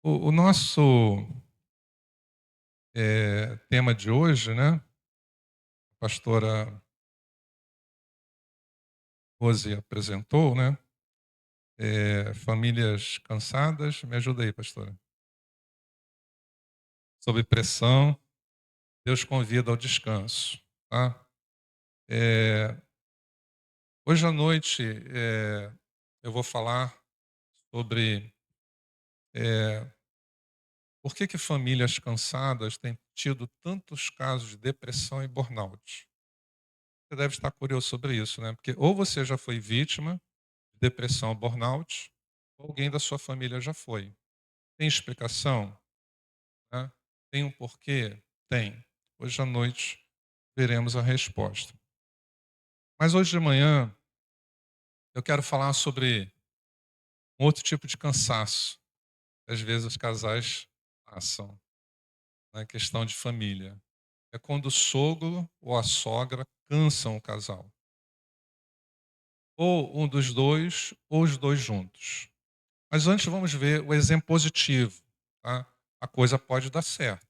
O nosso tema de hoje, né? A pastora Rose apresentou, né? Famílias cansadas. Me ajuda aí, pastora. Sob pressão, Deus convida ao descanso, tá? É, Hoje à noite eu vou falar sobre por que famílias cansadas têm tido tantos casos de depressão e burnout. Você deve estar curioso sobre isso, né? Porque ou você já foi vítima de depressão ou burnout, ou alguém da sua família já foi. Tem explicação? Né? Tem um porquê? Tem. Hoje à noite veremos a resposta. Mas hoje de manhã eu quero falar sobre um outro tipo de cansaço que às vezes os casais passam na questão de família. É quando o sogro ou a sogra cansam o casal. Ou um dos dois, ou os dois juntos. Mas antes vamos ver o exemplo positivo. Tá? A coisa pode dar certo.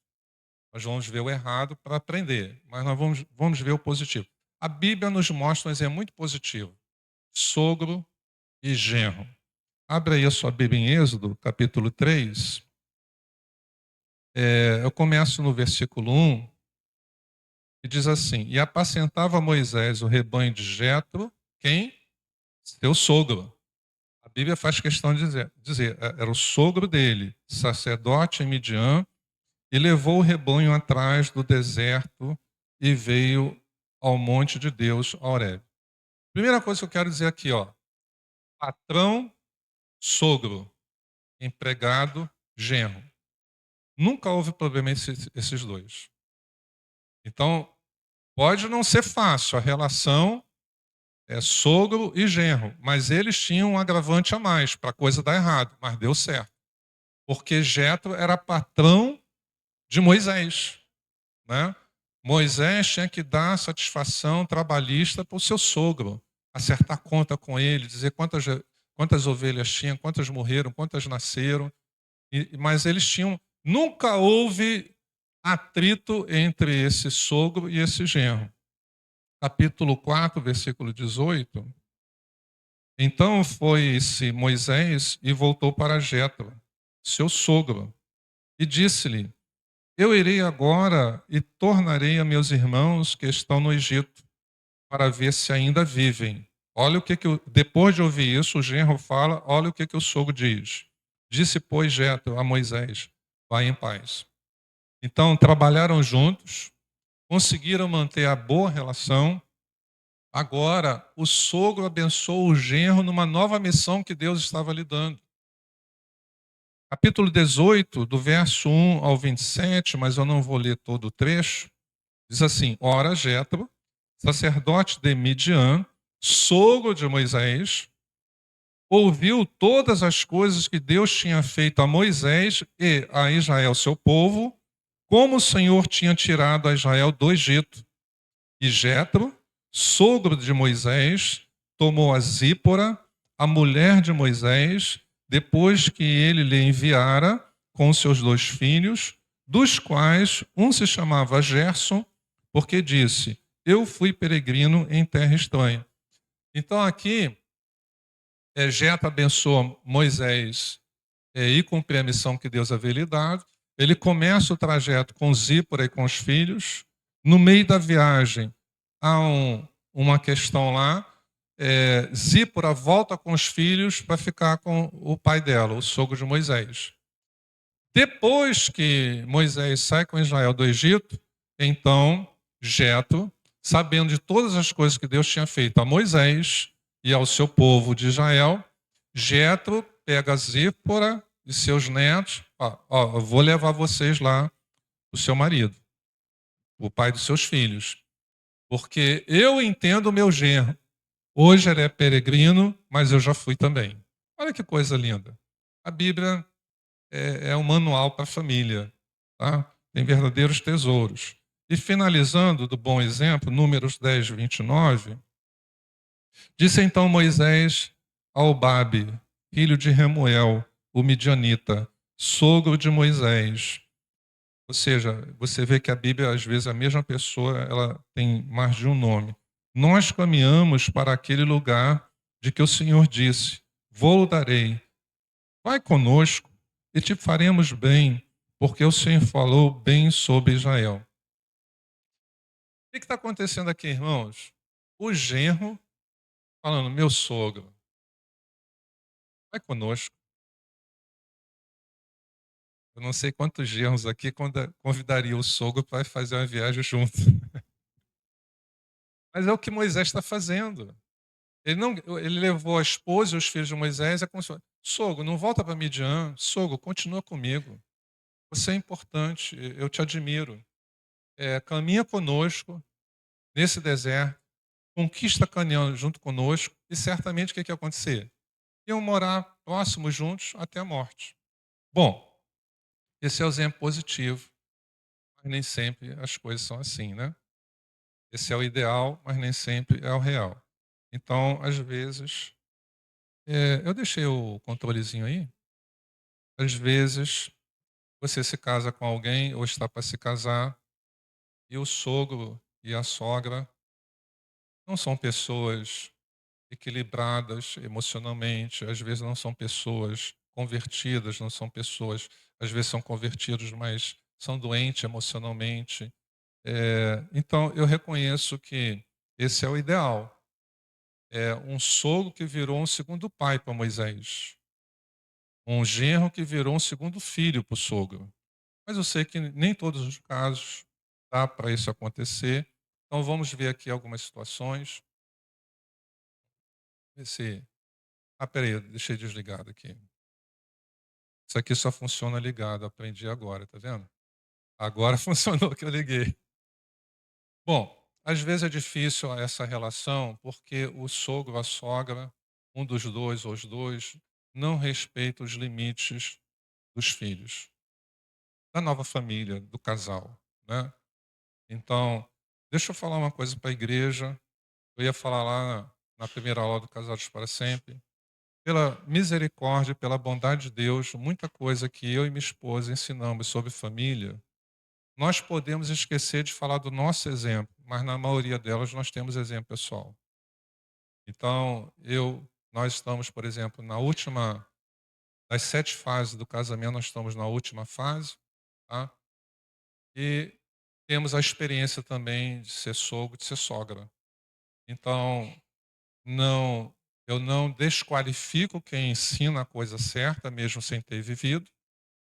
Nós vamos ver o errado para aprender, mas nós vamos ver o positivo. A Bíblia nos mostra um exemplo muito positivo. Sogro e genro. Abre aí a sua Bíblia em Êxodo, capítulo 3. Eu começo no versículo 1, que diz assim: E apacentava Moisés o rebanho de Jetro, quem? Seu sogro. A Bíblia faz questão de dizer era o sogro dele, sacerdote em Midian, e levou o rebanho atrás do deserto e veio ao monte de Deus, Horebe. Primeira coisa que eu quero dizer aqui, ó, patrão, sogro, empregado, genro. Nunca houve problema entre esses dois. Então, pode não ser fácil a relação sogro e genro, mas eles tinham um agravante a mais para a coisa dar errado, mas deu certo. Porque Jetro era patrão de Moisés, né? Moisés tinha que dar satisfação trabalhista para o seu sogro, acertar conta com ele, dizer quantas ovelhas tinham, quantas morreram, quantas nasceram. Mas eles tinham. Nunca houve atrito entre esse sogro e esse genro. Capítulo 4, versículo 18. Então foi-se Moisés e voltou para Jetro, seu sogro, e disse-lhe: Eu irei agora e tornarei a meus irmãos que estão no Egito, para ver se ainda vivem. Olha o que depois de ouvir isso, o genro fala, olha o que o sogro diz. Disse, pois, Jetro a Moisés: Vai em paz. Então, trabalharam juntos, conseguiram manter a boa relação. Agora, o sogro abençoou o genro numa nova missão que Deus estava lhe dando. Capítulo 18, do verso 1 ao 27, mas eu não vou ler todo o trecho. Diz assim: Ora, Jetro, sacerdote de Midian, sogro de Moisés, ouviu todas as coisas que Deus tinha feito a Moisés e a Israel, seu povo, como o Senhor tinha tirado a Israel do Egito. E Jetro, sogro de Moisés, tomou a Zípora, a mulher de Moisés, depois que ele lhe enviara com seus dois filhos, dos quais um se chamava Gerson, porque disse: Eu fui peregrino em terra estranha. Então aqui, Jetro abençoa Moisés e cumprir a missão que Deus havia lhe dado. Ele começa o trajeto com Zípora e com os filhos. No meio da viagem, há uma questão lá. Zípora volta com os filhos para ficar com o pai dela, o sogro de Moisés. Depois que Moisés sai com Israel do Egito, então Jetro, sabendo de todas as coisas que Deus tinha feito a Moisés e ao seu povo de Israel, Jetro pega Zípora e seus netos, eu vou levar vocês lá, o seu marido, o pai dos seus filhos, porque eu entendo o meu genro. Hoje ele é peregrino, mas eu já fui também. Olha que coisa linda. A Bíblia é um manual para a família. Tá? Tem verdadeiros tesouros. E finalizando do bom exemplo, Números 10, 29, disse então Moisés ao Babe, filho de Remuel, o midianita: sogro de Moisés. Ou seja, você vê que a Bíblia, às vezes, a mesma pessoa, ela tem mais de um nome. Nós caminhamos para aquele lugar de que o Senhor disse: Vou darei, vai conosco e te faremos bem, porque o Senhor falou bem sobre Israel. O que está acontecendo aqui, irmãos? O genro falando: Meu sogro, vai conosco. Eu não sei quantos genros aqui convidaria o sogro para fazer uma viagem junto. Mas é o que Moisés está fazendo. Ele, não, ele levou a esposa e os filhos de Moisés e aconselhou: Sogro, não volta para Midian. Sogro, continua comigo. Você é importante, eu te admiro. Caminha conosco nesse deserto, conquista Canaã junto conosco e certamente o que ia acontecer? Iam morar próximos juntos até a morte. Bom, esse é o exemplo positivo, mas nem sempre as coisas são assim, né? Esse é o ideal, mas nem sempre é o real. Então, às vezes, eu deixei o controlezinho aí. Às vezes, você se casa com alguém ou está para se casar e o sogro e a sogra não são pessoas equilibradas emocionalmente, às vezes não são pessoas convertidas, não são pessoas, às vezes são convertidos, mas são doentes emocionalmente. Então, eu reconheço que esse é o ideal. É um sogro que virou um segundo pai para Moisés, um genro que virou um segundo filho para o sogro. Mas eu sei que nem todos os casos dá para isso acontecer. Então vamos ver aqui algumas situações. Esse... Ah, peraí, eu deixei desligado aqui. Isso aqui só funciona ligado, aprendi agora, tá vendo? Agora funcionou que eu liguei. Bom, às vezes é difícil essa relação porque o sogro, a sogra, um dos dois ou os dois, não respeita os limites dos filhos, da nova família, do casal, né? Então, deixa eu falar uma coisa para a igreja. Eu ia falar lá na primeira aula do Casados para Sempre. Pela misericórdia, pela bondade de Deus, muita coisa que eu e minha esposa ensinamos sobre família, nós podemos esquecer de falar do nosso exemplo, mas na maioria delas nós temos exemplo pessoal. Então, nós estamos, por exemplo, na última das 7 fases do casamento, nós estamos na última fase, tá? E temos a experiência também de ser sogro, de ser sogra. Então, não, eu não desqualifico quem ensina a coisa certa, mesmo sem ter vivido,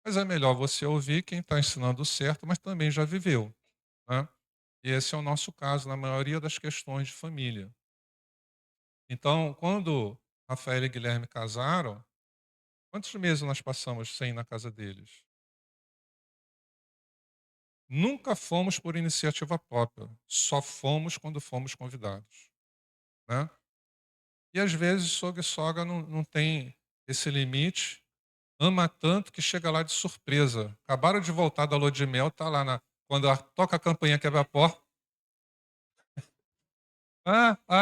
mas é melhor você ouvir quem está ensinando o certo, mas também já viveu, né? E esse é o nosso caso na maioria das questões de família. Então, quando Rafael e Guilherme casaram, quantos meses nós passamos sem ir na casa deles? Nunca fomos por iniciativa própria, só fomos quando fomos convidados, né? E às vezes sogro e sogra não tem esse limite, ama tanto que chega lá de surpresa. Acabaram de voltar da lua de mel, tá lá quando toca a campainha, quebra a porta.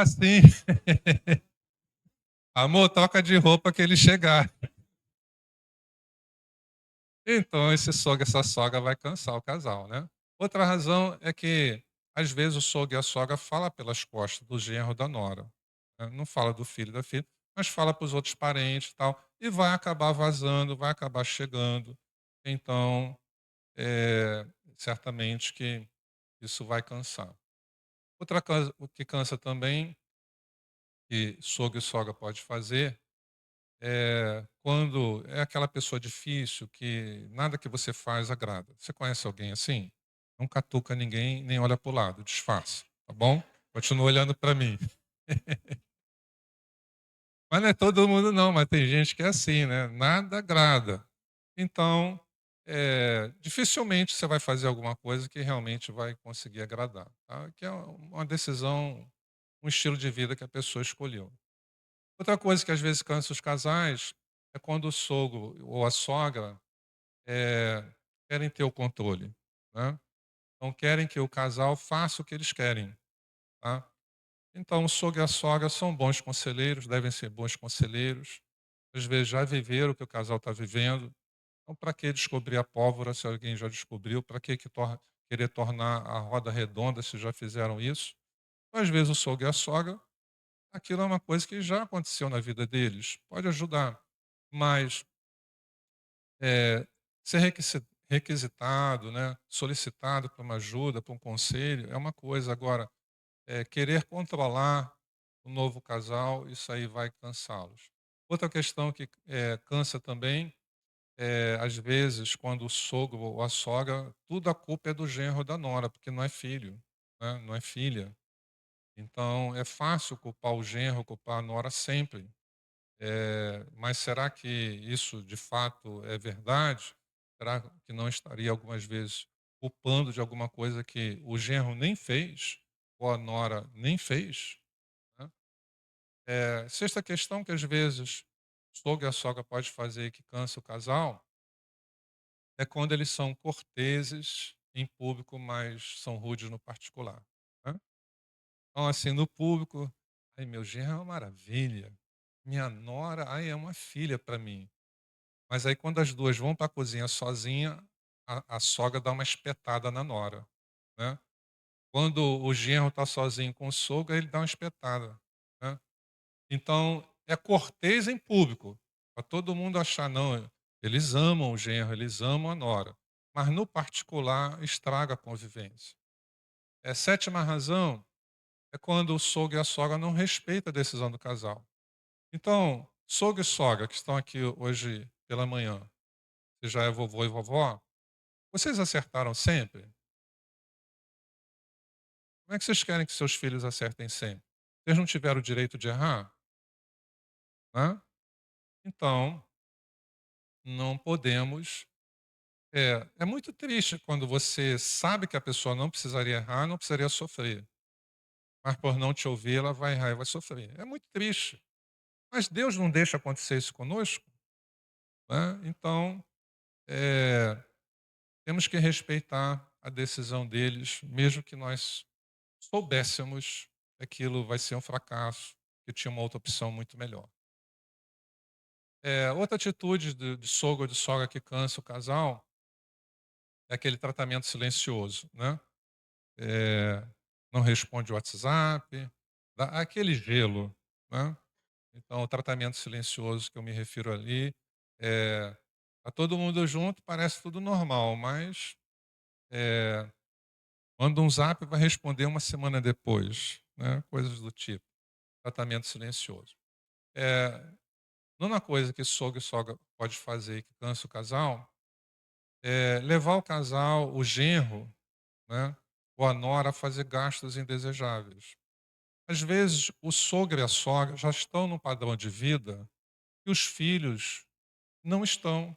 Sim. Amor, troca de roupa que ele chegar. Então, esse sogro, essa sogra vai cansar o casal, né? Outra razão é que, às vezes, o sogro e a sogra falam pelas costas do genro da nora, né? Não fala do filho e da filha, mas fala para os outros parentes e tal, e vai acabar vazando, vai acabar chegando. Então, certamente que isso vai cansar. Outra coisa o que cansa também, que sogro e sogra pode fazer, quando é aquela pessoa difícil que nada que você faz agrada. Você conhece alguém assim? Não catuca ninguém, nem olha para o lado, disfarça, tá bom? Continua olhando para mim. Mas não é todo mundo não, mas tem gente que é assim, né? Nada agrada. Então, dificilmente você vai fazer alguma coisa que realmente vai conseguir agradar, tá? Que é uma decisão, um estilo de vida que a pessoa escolheu. Outra coisa que às vezes cansa os casais é quando o sogro ou a sogra querem ter o controle, né? Não querem que o casal faça o que eles querem, tá? Então, o sogro e a sogra são bons conselheiros, devem ser bons conselheiros. Às vezes já viveram o que o casal está vivendo, Então, para que descobrir a pólvora se alguém já descobriu? Para que querer tornar a roda redonda se já fizeram isso? Então, às vezes, o sogro e a sogra, aquilo é uma coisa que já aconteceu na vida deles, pode ajudar, mas ser requisitado, né, solicitado para uma ajuda, para um conselho, é uma coisa. Agora, querer controlar o novo casal, isso aí vai cansá-los. Outra questão que cansa também às vezes, quando o sogro ou a sogra, tudo a culpa é do genro ou da nora, porque não é filho, né, não é filha. Então, é fácil culpar o genro, culpar a nora sempre. Mas será que isso de fato é verdade? Será que não estaria algumas vezes culpando de alguma coisa que o genro nem fez, ou a nora nem fez? Né? Sexta questão que às vezes o sogro e a sogra pode fazer que cansa o casal é quando eles são corteses em público, mas são rudes no particular. Né? Então, assim, no público, ai, meu genro é uma maravilha, minha nora, ai, é uma filha para mim. Mas aí quando as duas vão para a cozinha sozinha, a sogra dá uma espetada na nora, né. Quando o genro está sozinho com o sogro, aí ele dá uma espetada, né. Então, é cortês em público, para todo mundo achar: "Não, eles amam o genro, eles amam a nora", mas no particular estraga a convivência. Sétima razão é quando o sogro e a sogra não respeitam a decisão do casal. Então, sogro e sogra que estão aqui hoje pela manhã, você já é vovô e vovó, vocês acertaram sempre? Como é que vocês querem que seus filhos acertem sempre? Vocês não tiveram o direito de errar? Né? Então, não podemos. É muito triste quando você sabe que a pessoa não precisaria errar, não precisaria sofrer. Mas por não te ouvir, ela vai errar e vai sofrer. É muito triste. Mas Deus não deixa acontecer isso conosco. Né? Então, é, temos que respeitar a decisão deles, mesmo que nós soubéssemos que aquilo vai ser um fracasso, que tinha uma outra opção muito melhor. Outra atitude de sogro ou de sogra que cansa o casal é aquele tratamento silencioso, né? Eh, não responde o WhatsApp, dá aquele gelo, né? Então, o tratamento silencioso que eu me refiro ali é tá todo mundo junto, parece tudo normal, mas eh, manda um zap e vai responder uma semana depois, né? Coisas do tipo, tratamento silencioso. Eh, Numa coisa que sogro e sogra pode fazer que cansa o casal levar o casal, o genro, né, ou a nora a fazer gastos indesejáveis. Às vezes, o sogro e a sogra já estão num padrão de vida que os filhos não estão.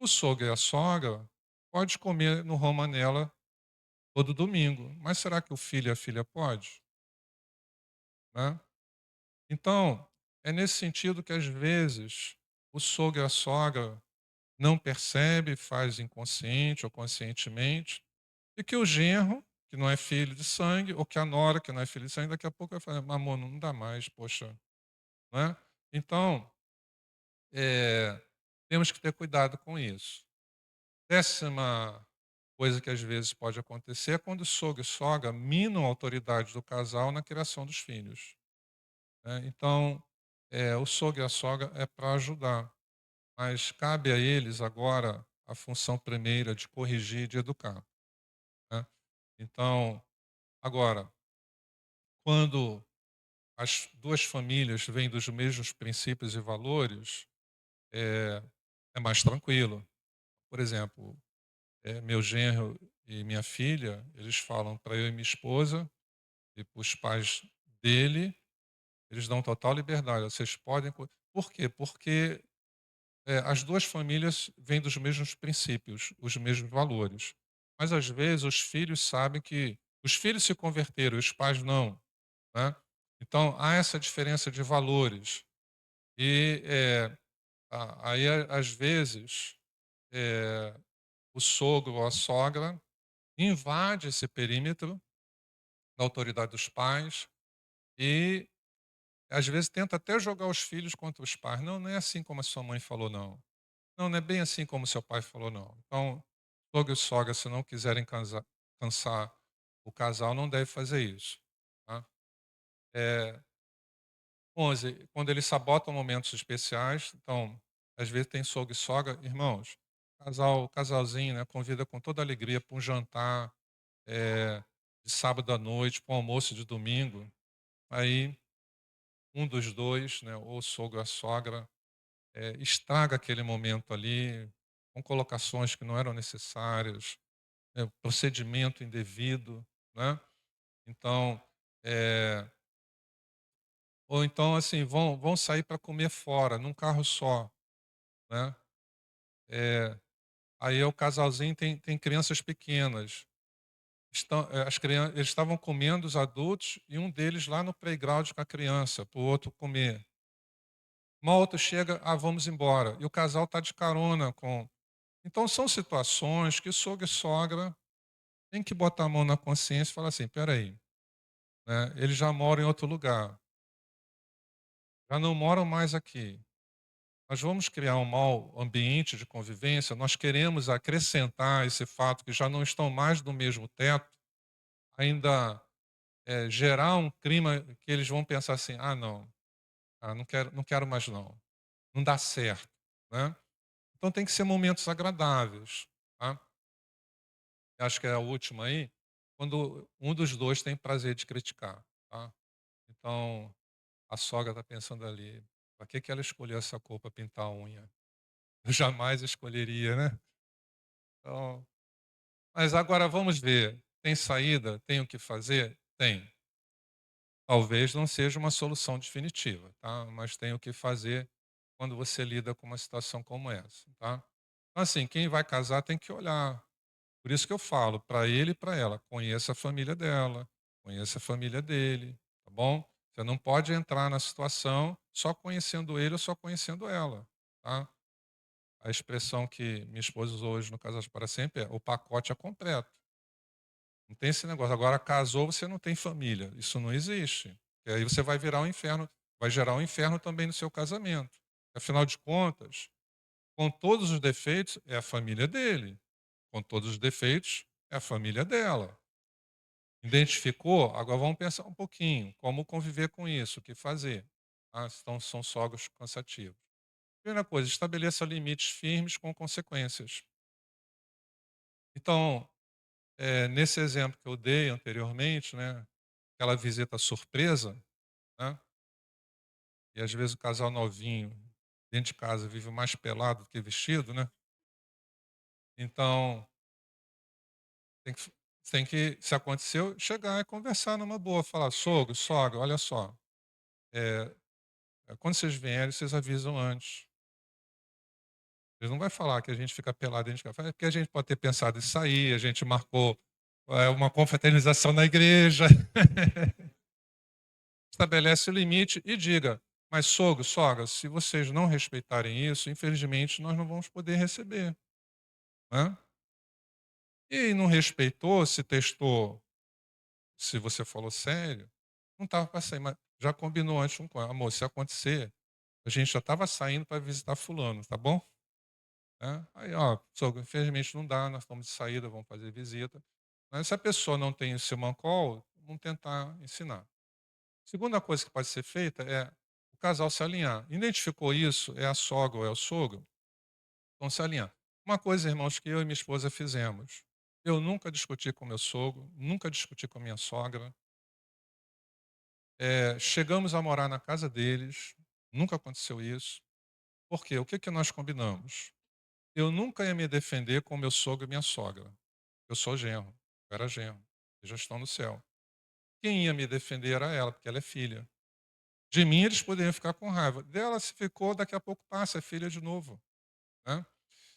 O sogro e a sogra pode comer no Romanela todo domingo, mas será que o filho e a filha pode? Né? Então, é nesse sentido que às vezes o sogro e a sogra não percebe, faz inconsciente ou conscientemente, e que o genro, que não é filho de sangue, ou que a nora, que não é filho de sangue, daqui a pouco vai falar: amor, não dá mais, poxa. Não é? Então, eh, temos que ter cuidado com isso. Décima coisa que às vezes pode acontecer é quando sogro e sogra minam a autoridade do casal na criação dos filhos. Né? Então, o sogro e a sogra é para ajudar, mas cabe a eles agora a função primeira de corrigir e de educar. Né? Então, agora, quando as duas famílias vêm dos mesmos princípios e valores, é, é mais tranquilo. Por exemplo, meu genro e minha filha, eles falam para eu e minha esposa e para os pais dele, eles dão total liberdade. Vocês podem. Por quê? Porque as duas famílias vêm dos mesmos princípios, os mesmos valores. Mas às vezes os filhos sabem que os filhos se converteram, os pais não. Né? Então há essa diferença de valores. E aí, às vezes, o sogro ou a sogra invade esse perímetro da autoridade dos pais e, às vezes, tenta até jogar os filhos contra os pais. Não, não é assim como a sua mãe falou, não. Não, não é bem assim como seu pai falou, não. Então, sogro e sogra, se não quiserem cansar o casal, não deve fazer isso. Tá? É, 11, quando eles sabotam momentos especiais, então, às vezes tem sogro e sogra, irmãos, casalzinho, né, convida com toda alegria para um jantar de sábado à noite, para um almoço de domingo. Aí, um dos dois, né, ou o sogro ou a sogra, estraga aquele momento ali, com colocações que não eram necessárias, procedimento indevido, né? Então, eh, ou então assim, vão sair para comer fora, num carro só, né? Eh, Aí é o casalzinho tem crianças pequenas. Eles estavam comendo, os adultos, e um deles lá no playground com a criança, para o outro comer. Uma outra chega, vamos embora. E o casal está de carona com. Então são situações que sogro e sogra tem que botar a mão na consciência e falar assim: peraí, né, eles já moram em outro lugar, já não moram mais aqui. Nós vamos criar um mau ambiente de convivência, nós queremos acrescentar esse fato que já não estão mais no mesmo teto, ainda gerar um clima que eles vão pensar assim: não, não quero mais não, não dá certo. Né? Então tem que ser momentos agradáveis. Tá? Acho que é a última aí, quando um dos dois tem prazer de criticar. Tá? Então, a sogra está pensando ali, para que ela escolheu essa cor para pintar a unha? Eu jamais escolheria, né? Então, mas agora vamos ver, tem saída? Tem o que fazer? Tem. Talvez não seja uma solução definitiva, tá? Mas tem o que fazer quando você lida com uma situação como essa, tá? Então, assim, quem vai casar tem que olhar. Por isso que eu falo, para ele e para ela, conheça a família dela, conheça a família dele, tá bom? Você não pode entrar na situação só conhecendo ele ou só conhecendo ela, tá? A expressão que minha esposa usou hoje no Casados para Sempre é: o pacote é completo. Não tem esse negócio. Agora, casou, você não tem família. Isso não existe. E aí você vai virar um inferno, vai gerar um inferno também no seu casamento. Afinal de contas, com todos os defeitos, é a família dele. Com todos os defeitos, é a família dela. Identificou? Agora vamos pensar um pouquinho. Como conviver com isso? O que fazer? Então, são sogros cansativos. Primeira coisa, estabeleça limites firmes com consequências. Então, nesse exemplo que eu dei anteriormente, né, aquela visita surpresa, né, e às vezes o casal novinho dentro de casa vive mais pelado do que vestido, né? Então, tem que, se aconteceu, chegar e conversar numa boa, falar: sogro, sogra, olha só, é, quando vocês vierem, vocês avisam antes. Eles não vai falar que a gente fica pelado dentro de casa. É porque a gente pode ter pensado em sair, a gente marcou uma confraternização na igreja. Estabelece o limite e diga: mas sogro, sogra, se vocês não respeitarem isso, infelizmente nós não vamos poder receber. Né? E não respeitou, se testou, se você falou sério, não estava para sair, mas já combinou antes com ela: amor, se acontecer, a gente já estava saindo para visitar fulano, tá bom? Aí, ó, sogro, infelizmente não dá, nós estamos de saída, vamos fazer visita. Mas se a pessoa não tem esse mancol, vamos tentar ensinar. Segunda coisa que pode ser feita é o casal se alinhar. Identificou isso, é a sogra ou é o sogro, então se alinhar. Uma coisa, irmãos, que eu e minha esposa fizemos. Eu nunca discuti com meu sogro, nunca discuti com minha sogra. Chegamos a morar na casa deles, nunca aconteceu isso. Por quê? O que nós combinamos? Eu nunca ia me defender com meu sogro e minha sogra. Eu sou genro, eu era genro, eles já estão no céu. Quem ia me defender era ela, porque ela é filha. De mim eles poderiam ficar com raiva. Dela se ficou, daqui a pouco passa, é filha de novo. Né?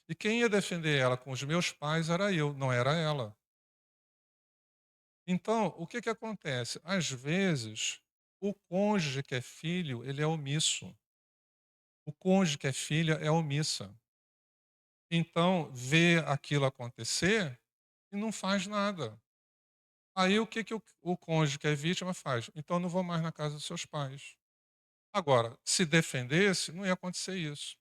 E quem ia defender ela com os meus pais era eu, não era ela. Então, o que acontece? Às vezes, o cônjuge que é filho, ele é omisso. O cônjuge que é filha é omissa. Então, vê aquilo acontecer e não faz nada. Aí o cônjuge que é vítima faz? Então, não vou mais na casa dos seus pais. Agora, se defendesse, não ia acontecer isso.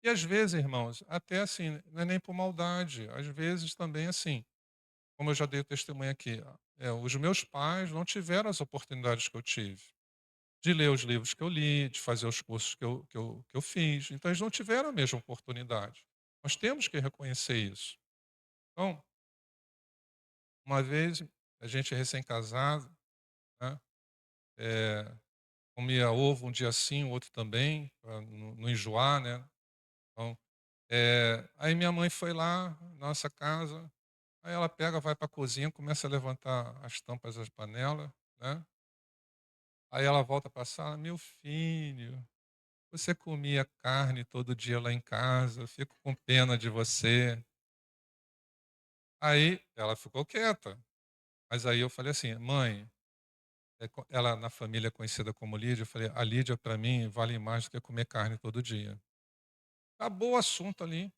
E às vezes, irmãos, até assim, não é nem por maldade, às vezes também assim, como eu já dei o testemunho aqui, os meus pais não tiveram as oportunidades que eu tive, de ler os livros que eu li, de fazer os cursos que eu fiz, então eles não tiveram a mesma oportunidade. Nós temos que reconhecer isso. Então, uma vez, a gente é recém-casado, né, eh, comia ovo um dia sim, o outro também, para não enjoar, né. Então, aí minha mãe foi lá na nossa casa, aí ela pega, vai para a cozinha, começa a levantar as tampas das panelas, né. Aí ela volta para a sala: "Meu filho, você comia carne todo dia lá em casa, eu fico com pena de você". Aí ela ficou quieta, mas aí eu falei assim: "Mãe", ela na família é conhecida como Lídia, eu falei: "A Lídia para mim vale mais do que comer carne todo dia". Acabou o assunto ali.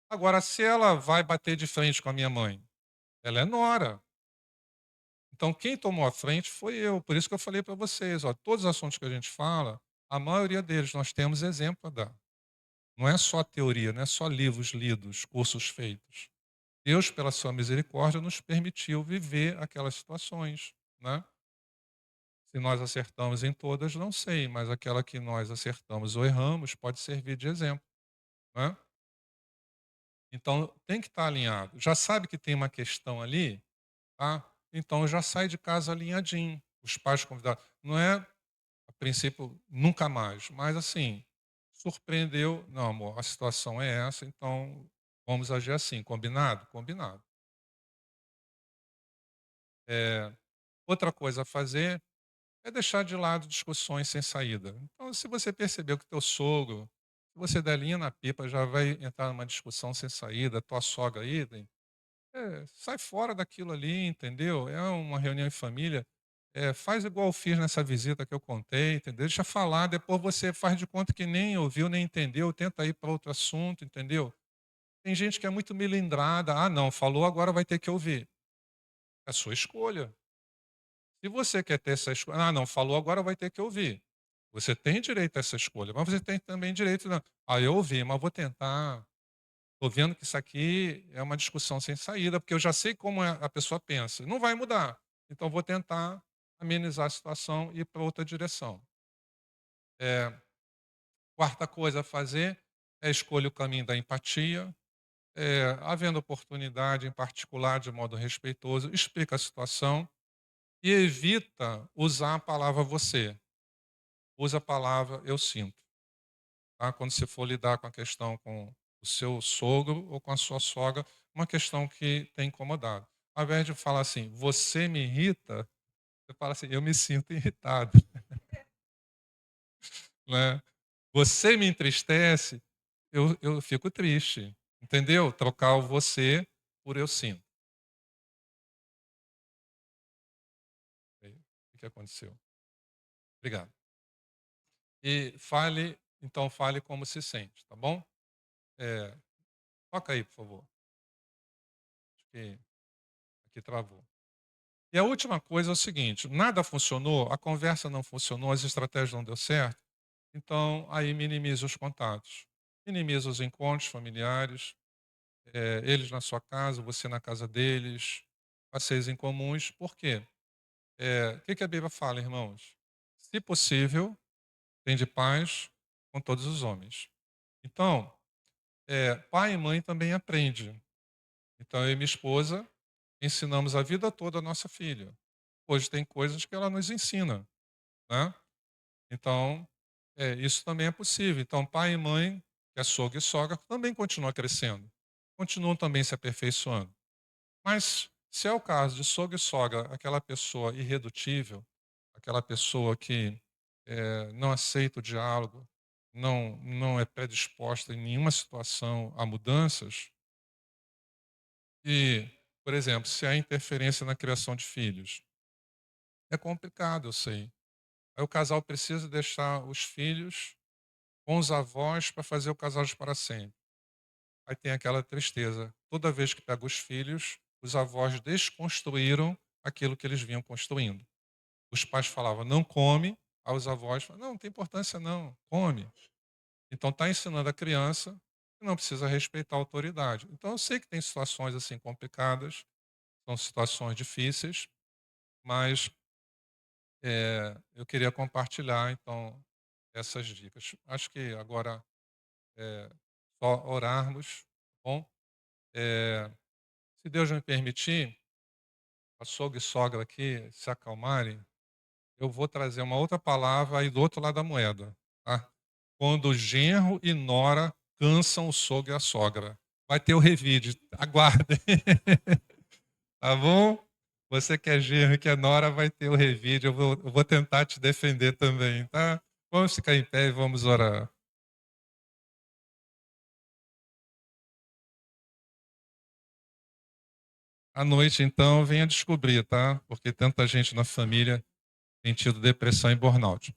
Agora se ela vai bater de frente com a minha mãe, ela é nora. Então quem tomou a frente foi eu, por isso que eu falei para vocês, ó, todos os assuntos que a gente fala, a maioria deles nós temos exemplo a dar. Não é só teoria, não é só livros lidos, cursos feitos. Deus, pela sua misericórdia, nos permitiu viver aquelas situações, né? Se nós acertamos em todas, não sei, mas aquela que nós acertamos ou erramos pode servir de exemplo, né? Então tem que estar alinhado. Já sabe que tem uma questão ali, tá? Então já sai de casa alinhadinho. Os pais convidados. Não é, a princípio, nunca mais, mas assim, surpreendeu. Não, amor, a situação é essa, então vamos agir assim. Combinado? Combinado. É, outra coisa a fazer é deixar de lado discussões sem saída. Então, se você percebeu que teu sogro, se você der linha na pipa, já vai entrar numa discussão sem saída, tua sogra aí, sai fora daquilo ali, entendeu? É uma reunião em família. Faz igual eu fiz nessa visita que eu contei, entendeu? Deixa falar, depois você faz de conta que nem ouviu, nem entendeu, tenta ir para outro assunto, entendeu? Tem gente que é muito melindrada. Ah, não, falou, agora vai ter que ouvir. É a sua escolha. Se você quer ter essa escolha, ah, não, falou, agora vai ter que ouvir. Você tem direito a essa escolha, mas você tem também direito, não. Ah, eu ouvi, mas vou tentar. Estou vendo que isso aqui é uma discussão sem saída, porque eu já sei como a pessoa pensa. Não vai mudar. Então, vou tentar amenizar a situação e ir para outra direção. É, quarta coisa a fazer é escolher o caminho da empatia. Havendo oportunidade, em particular, de modo respeitoso, explica a situação e evita usar a palavra você. Usa a palavra eu sinto. Tá? Quando você for lidar com a questão com o seu sogro ou com a sua sogra, uma questão que tem incomodado. Ao invés de falar assim, você me irrita, você fala assim, eu me sinto irritado. Né? Você me entristece, eu fico triste. Entendeu? Trocar o você por eu sinto. O que aconteceu? Obrigado. E fale como se sente, tá bom? É, toca aí, por favor. Acho que aqui travou. E a última coisa é o seguinte: nada funcionou, a conversa não funcionou, as estratégias não deu certo, então aí minimiza os contatos. Minimiza os encontros familiares, eles na sua casa, você na casa deles, passeios em comuns. Por quê? O que a Bíblia fala, irmãos? Se possível, tende paz com todos os homens. Então, pai e mãe também aprende. Então, eu e minha esposa ensinamos a vida toda a nossa filha. Hoje tem coisas que ela nos ensina, né? Então, isso também é possível. Então, pai e mãe, que é sogro e sogra, também continuam crescendo, continuam também se aperfeiçoando. Mas, se é o caso de sogro e sogra, aquela pessoa irredutível, aquela pessoa que não aceita o diálogo, não é predisposta em nenhuma situação a mudanças, e, por exemplo, se há interferência na criação de filhos, é complicado, eu sei. Aí o casal precisa deixar os filhos com os avós para fazer o casal de para sempre. Aí tem aquela tristeza. Toda vez que pega os filhos, os avós desconstruíram aquilo que eles vinham construindo. Os pais falavam, não come, aí os avós falavam, não tem importância não, come. Então está ensinando a criança que não precisa respeitar a autoridade. Então eu sei que tem situações assim complicadas, são situações difíceis, mas eu queria compartilhar então essas dicas. Acho que agora é só orarmos, tá bom? Eh, Se Deus me permitir, a sogra e sogra aqui se acalmarem, eu vou trazer uma outra palavra aí do outro lado da moeda, tá? Quando o genro e nora cansam o sogro e a sogra. Vai ter o revide, aguardem. Tá bom? Você que é genro e que é nora, vai ter o revide. Eu vou tentar te defender também, tá? Vamos ficar em pé e vamos orar. À noite, então, venha descobrir, tá? Porque tanta gente na família tem tido depressão e burnout.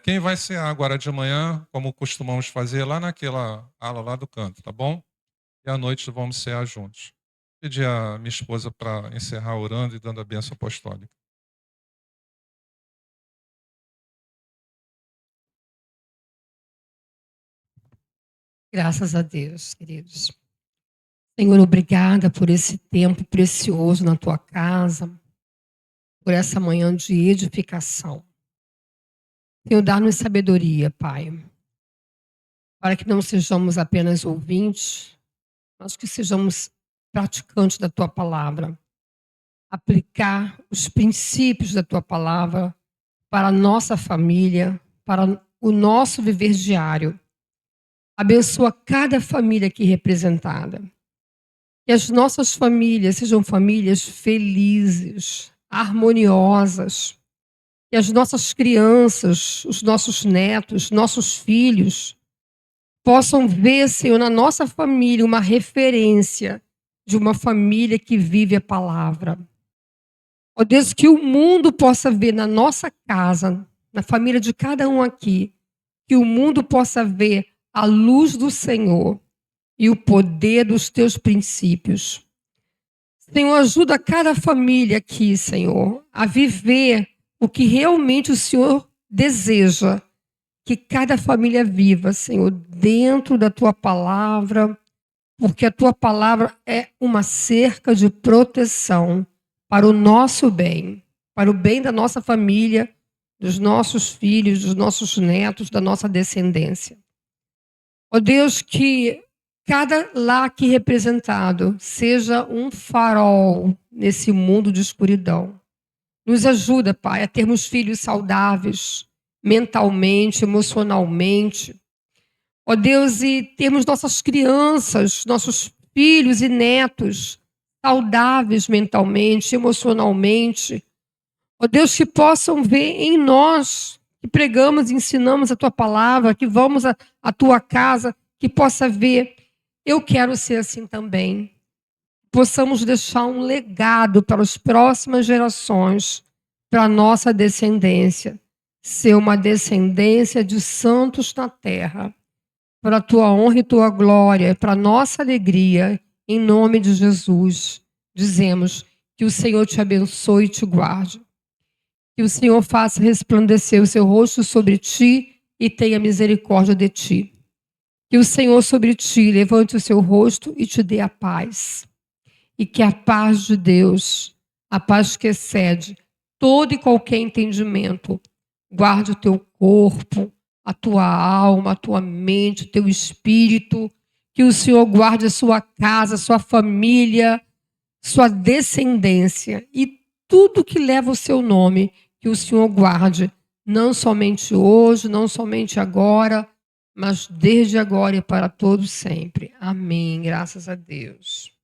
Quem vai cear agora de manhã, como costumamos fazer, lá naquela ala lá do canto, tá bom? E à noite vamos cear juntos. Pedir a minha esposa para encerrar orando e dando a bênção apostólica. Graças a Deus, queridos. Senhor, obrigada por esse tempo precioso na tua casa, por essa manhã de edificação. Senhor, dá-nos sabedoria, Pai, para que não sejamos apenas ouvintes, mas que sejamos praticantes da tua palavra. Aplicar os princípios da tua palavra para a nossa família, para o nosso viver diário. Abençoa cada família aqui representada. Que as nossas famílias sejam famílias felizes, harmoniosas. Que as nossas crianças, os nossos netos, nossos filhos possam ver, Senhor, na nossa família uma referência de uma família que vive a palavra. Ó Deus, que o mundo possa ver na nossa casa, na família de cada um aqui, que o mundo possa ver a luz do Senhor e o poder dos teus princípios. Senhor, ajuda cada família aqui, Senhor, a viver o que realmente o Senhor deseja que cada família viva, Senhor, dentro da tua palavra, porque a tua palavra é uma cerca de proteção para o nosso bem, para o bem da nossa família, dos nossos filhos, dos nossos netos, da nossa descendência. Ó Deus, que cada lar aqui representado seja um farol nesse mundo de escuridão. Nos ajuda, Pai, a termos filhos saudáveis, mentalmente, emocionalmente. Ó Deus, e termos nossas crianças, nossos filhos e netos saudáveis mentalmente, emocionalmente. Ó Deus, que possam ver em nós, que pregamos e ensinamos a Tua palavra, que vamos à Tua casa, que possa ver, eu quero ser assim também. Possamos deixar um legado para as próximas gerações, para a nossa descendência. Ser uma descendência de santos na terra, para a tua honra e tua glória, para a nossa alegria, em nome de Jesus. Dizemos que o Senhor te abençoe e te guarde. Que o Senhor faça resplandecer o seu rosto sobre ti e tenha misericórdia de ti. Que o Senhor sobre ti levante o seu rosto e te dê a paz. E que a paz de Deus, a paz que excede todo e qualquer entendimento, guarde o teu corpo, a tua alma, a tua mente, o teu espírito. Que o Senhor guarde a sua casa, a sua família, sua descendência e tudo que leva o seu nome, que o Senhor guarde, não somente hoje, não somente agora, mas desde agora e para todos sempre. Amém. Graças a Deus.